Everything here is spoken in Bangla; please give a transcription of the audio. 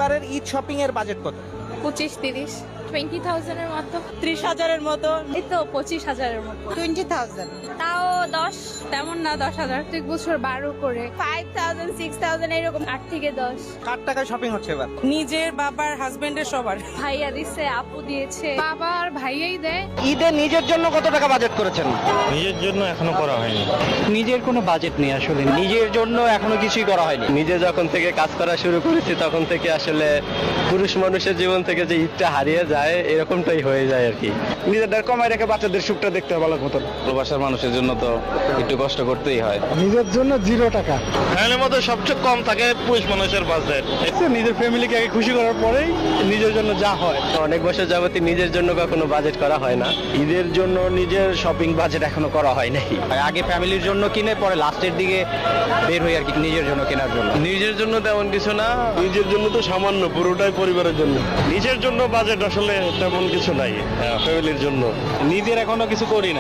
এবারের ঈদ শপিং এর বাজেট কত? 25-30 20,000-এর মতো, 30,000-এর মতো, এই তো 25,000-এর মতো। 20,000, তাও 10, তেমন না 10,000, প্রত্যেক বছর 12 করে 5,000, 6,000 এরকম। 8 থেকে 10। কার টাকায় শপিং হচ্ছে এবার? নিজের, বাবার, হাজবেন্ডের, সবার। ভাইয়া দিছে, আপু দিয়েছে, বাবা আর ভাইয়াই দেয়। ঈদে নিজের জন্য কত টাকা বাজেট করেছেন? নিজের জন্য এখনো করা হয়নি। নিজের কোনো বাজেট নেই আসলে, নিজের জন্য এখনো কিছুই করা হয়নি। নিজে যখন থেকে কাজ করা শুরু করেছি তখন থেকে আসলে পুরুষ মানুষের জীবন থেকে যে ঈদটা হারিয়ে যায় এরকমটাই হয়ে যায় আর কি। নিজেদের কমাই রেখে বাচ্চাদের সুখটা দেখতে হবে ভালো মতন। প্রবাসের মানুষের জন্য তো একটু কষ্ট করতেই হয়। নিজের জন্য 0 টাকা। ফ্যামিলির মধ্যে সবচেয়ে কম থাকে পুরুষ মানুষের বাজেট। নিজের ফ্যামিলিকে আগে খুশি করার পরেই নিজের জন্য যা হয়। অনেক বছর যাবতই নিজের জন্য কখনো বাজেট করা হয় না। ঈদের জন্য নিজের শপিং বাজেট এখনো করা হয় নাই। আগে ফ্যামিলির জন্য কিনে পরে লাস্টের দিকে বের হই আর কি নিজের জন্য কেনার জন্য। নিজের জন্য তেমন কিছু না, নিজের জন্য তো সামান্য, পুরোটাই পরিবারের জন্য। নিজের জন্য বাজেট আসলে তেমন কিছু নাই, ফ্যামিলির জন্য। নিজের এখনো কিছু করি না।